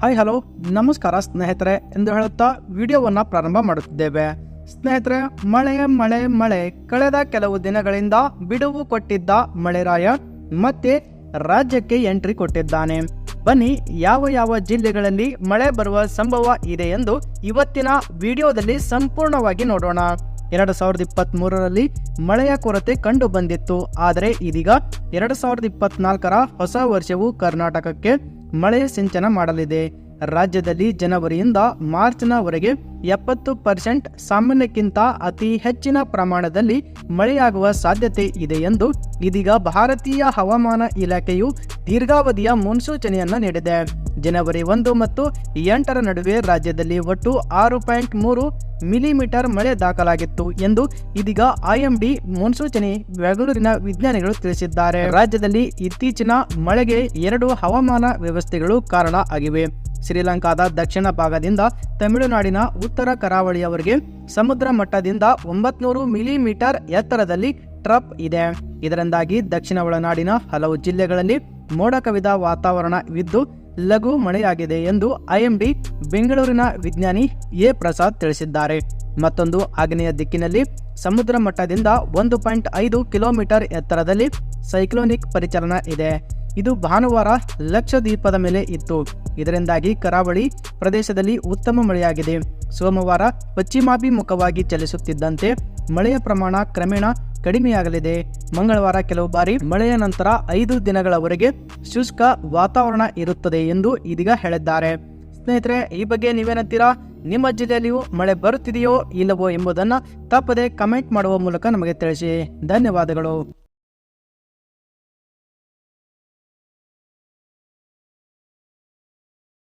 Hi hello ನಮಸ್ಕಾರ ಸ್ನೇಹಿತರೆ ಎಂದು ಹೇಳುತ್ತಾ ವಿಡಿಯೋವನ್ನು ಪ್ರಾರಂಭ ಮಾಡುತ್ತಿದ್ದೇವೆ. ಸ್ನೇಹಿತರೆ, ಮಳೆ ಮಳೆ ಮಳೆ ಕಳೆದ ಕೆಲವು ದಿನಗಳಿಂದ ಬಿಡುವು ಕೊಟ್ಟಿದ್ದ ಮಳೆರಾಯ ಮತ್ತೆ ರಾಜ್ಯಕ್ಕೆ ಎಂಟ್ರಿ ಕೊಟ್ಟಿದ್ದಾನೆ. ಬನ್ನಿ, ಯಾವ ಯಾವ ಜಿಲ್ಲೆಗಳಲ್ಲಿ ಮಳೆ ಬರುವ ಸಂಭವ ಇದೆ ಎಂದು ಇವತ್ತಿನ ವಿಡಿಯೋದಲ್ಲಿ ಸಂಪೂರ್ಣವಾಗಿ ನೋಡೋಣ. 2023ರಲ್ಲಿ ಮಳೆಯ ಕೊರತೆ ಕಂಡು ಬಂದಿತ್ತು. ಆದರೆ ಇದೀಗ 2024ರ ಹೊಸ ವರ್ಷವು ಕರ್ನಾಟಕಕ್ಕೆ ಮಳೆಯ ಸಿಂಚನ ಮಾಡಲಿದೆ. ರಾಜ್ಯದಲ್ಲಿ ಜನವರಿಯಿಂದ ಮಾರ್ಚ್ನವರೆಗೆ 70% ಸಾಮಾನ್ಯಕ್ಕಿಂತ ಅತಿ ಹೆಚ್ಚಿನ ಪ್ರಮಾಣದಲ್ಲಿ ಮಳೆಯಾಗುವ ಸಾಧ್ಯತೆ ಇದೆ ಎಂದು ಇದೀಗ ಭಾರತೀಯ ಹವಾಮಾನ ಇಲಾಖೆಯು ದೀರ್ಘಾವಧಿಯ ಮುನ್ಸೂಚನೆಯನ್ನು ನೀಡಿದೆ. ಜನವರಿ 1 ಮತ್ತು 8ರ ನಡುವೆ ರಾಜ್ಯದಲ್ಲಿ ಒಟ್ಟು 6.3 ಮಿಲಿಮೀಟರ್ ಮಳೆ ದಾಖಲಾಗಿತ್ತು ಎಂದು ಇದೀಗ IMD ಮುನ್ಸೂಚನೆ ಬೆಂಗಳೂರಿನ ವಿಜ್ಞಾನಿಗಳು ತಿಳಿಸಿದ್ದಾರೆ. ರಾಜ್ಯದಲ್ಲಿ ಇತ್ತೀಚಿನ ಮಳೆಗೆ 2 ಹವಾಮಾನ ವ್ಯವಸ್ಥೆಗಳು ಕಾರಣ ಆಗಿವೆ. ಶ್ರೀಲಂಕಾದ ದಕ್ಷಿಣ ಭಾಗದಿಂದ ತಮಿಳುನಾಡಿನ ಉತ್ತರ ಕರಾವಳಿಯವರೆಗೆ ಸಮುದ್ರ ಮಟ್ಟದಿಂದ 900 ಮಿಲಿಮೀಟರ್ ಎತ್ತರದಲ್ಲಿ ಟ್ರಪ್ ಇದೆ. ಇದರಿಂದಾಗಿ ದಕ್ಷಿಣ ಒಳನಾಡಿನ ಹಲವು ಜಿಲ್ಲೆಗಳಲ್ಲಿ ಮೋಡ ಕವಿದ ವಾತಾವರಣವಿದ್ದು ಲಘು ಮಳೆಯಾಗಿದೆ ಎಂದು IMD ಬೆಂಗಳೂರಿನ ವಿಜ್ಞಾನಿ ಎ ಪ್ರಸಾದ್ ತಿಳಿಸಿದ್ದಾರೆ. ಮತ್ತೊಂದು ಆಗ್ನೇಯ ದಿಕ್ಕಿನಲ್ಲಿ ಸಮುದ್ರ ಮಟ್ಟದಿಂದ 1.5 ಕಿಲೋಮೀಟರ್ ಎತ್ತರದಲ್ಲಿ ಸೈಕ್ಲೋನಿಕ್ ಪರಿಚಲನ ಇದೆ. ಇದು ಭಾನುವಾರ ಲಕ್ಷದ್ವೀಪದ ಮೇಲೆ ಇತ್ತು. ಇದರಿಂದಾಗಿ ಕರಾವಳಿ ಪ್ರದೇಶದಲ್ಲಿ ಉತ್ತಮ ಮಳೆಯಾಗಿದೆ. ಸೋಮವಾರ ಪಶ್ಚಿಮಾಭಿಮುಖವಾಗಿ ಚಲಿಸುತ್ತಿದ್ದಂತೆ ಮಳೆಯ ಪ್ರಮಾಣ ಕ್ರಮೇಣ ಕಡಿಮೆಯಾಗಲಿದೆ. ಮಂಗಳವಾರ ಕೆಲವು ಬಾರಿ ಮಳೆಯ ನಂತರ 5 ದಿನಗಳವರೆಗೆ ಶುಷ್ಕ ವಾತಾವರಣ ಇರುತ್ತದೆ ಎಂದು ಇದೀಗ ಹೇಳಿದ್ದಾರೆ. ಸ್ನೇಹಿತರೆ, ಈ ಬಗ್ಗೆ ನೀವೇನಂತೀರಾ? ನಿಮ್ಮ ಜಿಲ್ಲೆಯಲ್ಲಿಯೂ ಮಳೆ ಬರುತ್ತಿದೆಯೋ ಇಲ್ಲವೋ ಎಂಬುದನ್ನು ತಪ್ಪದೆ ಕಮೆಂಟ್ ಮಾಡುವ ಮೂಲಕ ನಮಗೆ ತಿಳಿಸಿ. ಧನ್ಯವಾದಗಳು.